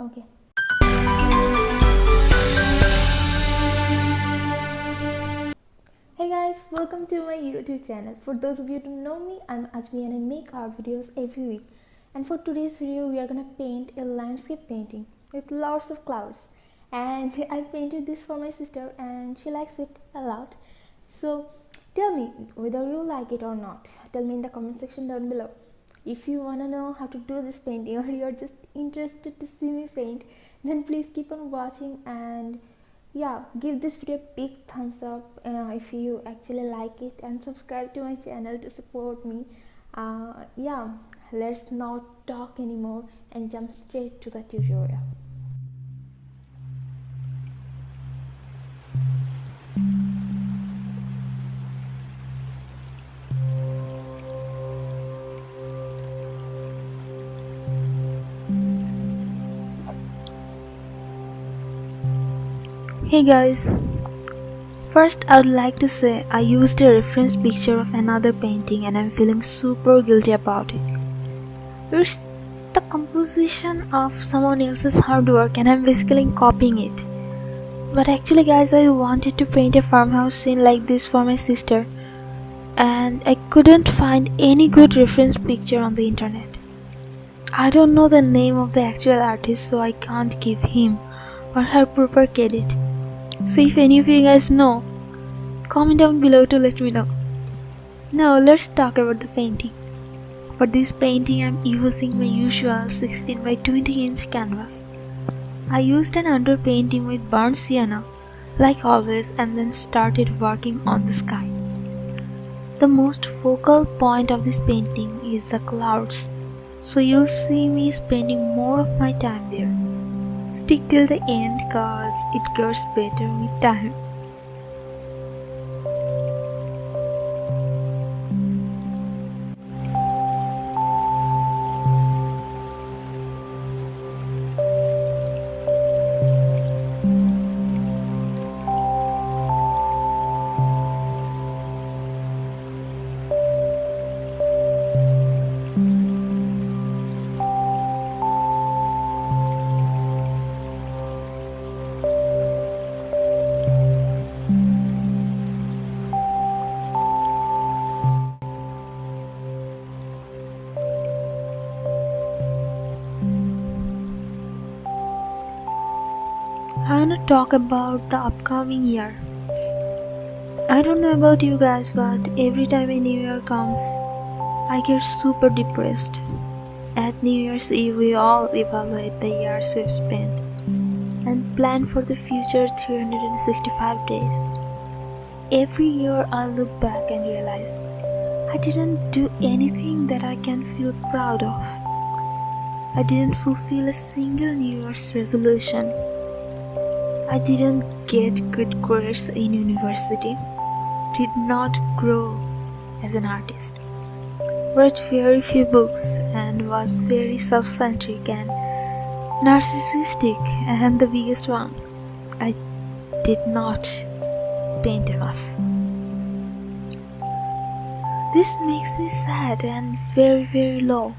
Okay. Hey guys, welcome to my YouTube channel. For those of you who don't know me, I'm Ajmi and I make art videos every week. And for today's video, we are gonna paint a landscape painting with lots of clouds. And I painted this for my sister and she likes it a lot. So tell me whether you like it or not. Tell me in the comment section down below. If you wanna know how to do this painting or you're just interested to see me paint, then please keep on watching and yeah, give this video a big thumbs up if you actually like it, and subscribe to my channel to support me. Yeah, let's not talk anymore and jump straight to the tutorial. Hey guys, first I would like to say I used a reference picture of another painting and I'm feeling super guilty about it. It's the composition of someone else's hard work and I'm basically copying it. But actually guys, I wanted to paint a farmhouse scene like this for my sister and I couldn't find any good reference picture on the internet. I don't know the name of the actual artist, so I can't give him or her proper credit. So if any of you guys know, comment down below to let me know. Now let's talk about the painting. For this painting I'm using my usual 16 by 20 inch canvas. I used an underpainting with burnt sienna like always and then started working on the sky. The most focal point of this painting is the clouds, so you'll see me spending more of my time there. Stick till the end cause it gets better with time. I want to talk about the upcoming year. I don't know about you guys, but every time a new year comes, I get super depressed. At New Year's Eve, we all evaluate the years we've spent and plan for the future 365 days. Every year, I look back and realize I didn't do anything that I can feel proud of. I didn't fulfill a single New Year's resolution. I didn't get good grades in university, did not grow as an artist, read very few books and was very self-centric and narcissistic, and the biggest one, I did not paint enough. This makes me sad and very low.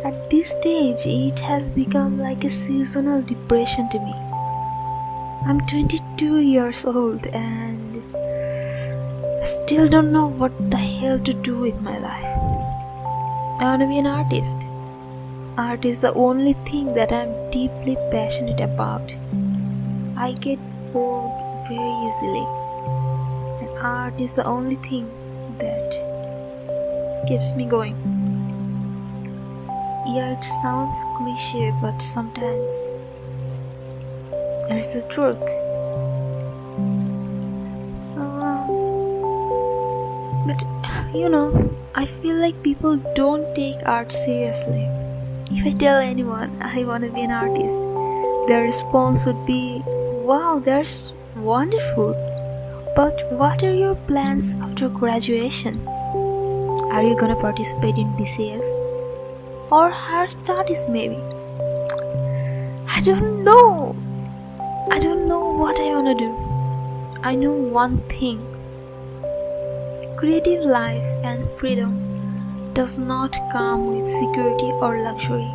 At this stage, it has become like a seasonal depression to me. I'm 22 years old and I still don't know what the hell to do with my life. I want to be an artist. Art is the only thing that I'm deeply passionate about. I get bored very easily, and art is the only thing that keeps me going. Yeah, it sounds cliche, but sometimes it's the truth. But I feel like people don't take art seriously. If I tell anyone I want to be an artist, their response would be, wow, that's wonderful. But what are your plans after graduation? Are you gonna participate in BCS? Or higher studies maybe? I don't know what I wanna do. I know one thing. Creative life and freedom does not come with security or luxury.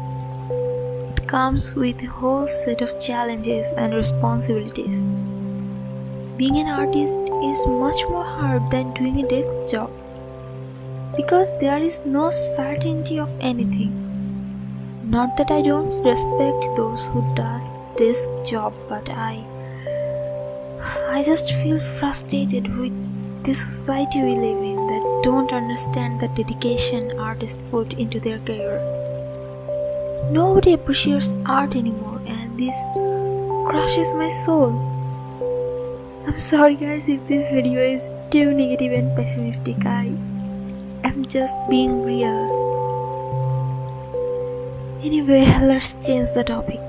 It comes with a whole set of challenges and responsibilities. Being an artist is much more hard than doing a desk job because there is no certainty of anything. Not that I don't respect those who does this job, but I just feel frustrated with this society we live in that don't understand the dedication artists put into their career. Nobody appreciates art anymore, and this crushes my soul. I'm sorry guys if this video is too negative and pessimistic. I'm just being real. Anyway, let's change the topic.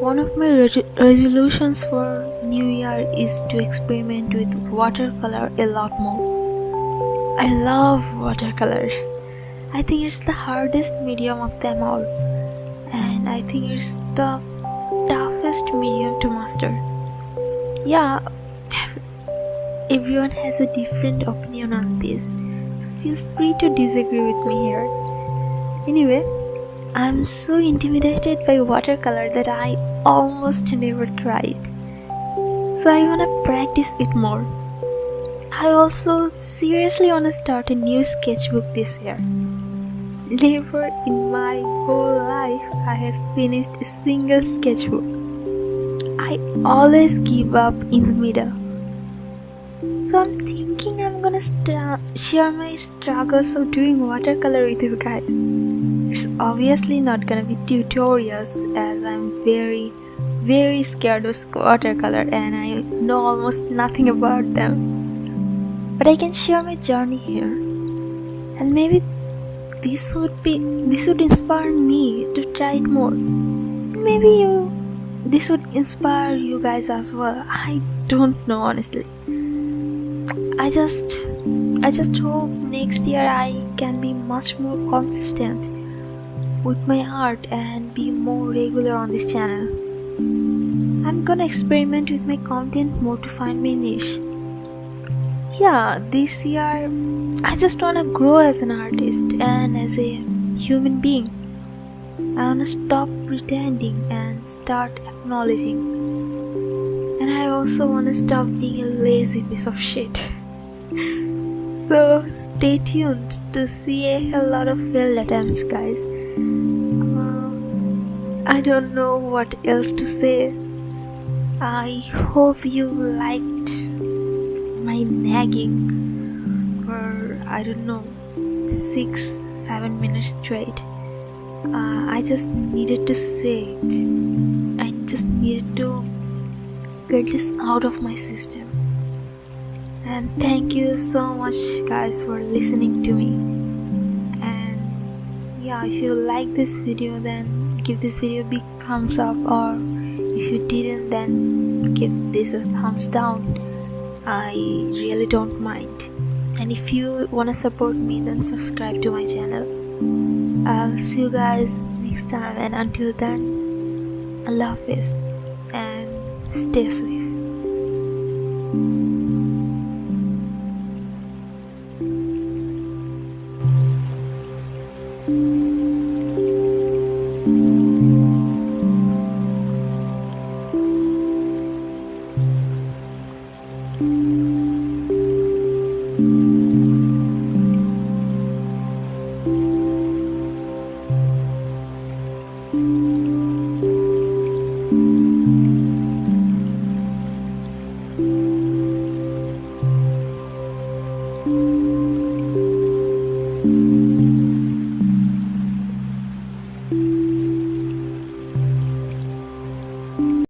One of my resolutions for New Year is to experiment with watercolor a lot more. I love watercolor. I think it's the hardest medium of them all, and I think it's the toughest medium to master. Yeah, everyone has a different opinion on this, so feel free to disagree with me here. Anyway, I'm so intimidated by watercolor that I almost never tried. So I wanna practice it more. I also seriously wanna start a new sketchbook this year. Never in my whole life I have finished a single sketchbook. I always give up in the middle. So I'm thinking I'm gonna share my struggles of doing watercolor with you guys. It's obviously not gonna be tutorials as I'm very scared of watercolor and I know almost nothing about them. But I can share my journey here, and maybe this would inspire me to try it more. Maybe this would inspire you guys as well. I don't know honestly. I just hope next year I can be much more consistent with my art and be more regular on this channel. I'm gonna experiment with my content more to find my niche. Yeah, this year I just wanna grow as an artist and as a human being. I wanna stop pretending and start acknowledging. And I also wanna stop being a lazy piece of shit. So stay tuned to see a lot of failed attempts, guys. I don't know what else to say. I hope you liked my nagging for, I don't know, 6-7 minutes straight. I just needed to say it. I just needed to get this out of my system. And thank you so much guys for listening to me. And yeah, if you like this video, then give this video a big thumbs up, or if you didn't, then give this a thumbs down. I really don't mind. And if you wanna support me, then subscribe to my channel. I'll see you guys next time, and until then, Allah Hafiz and stay safe.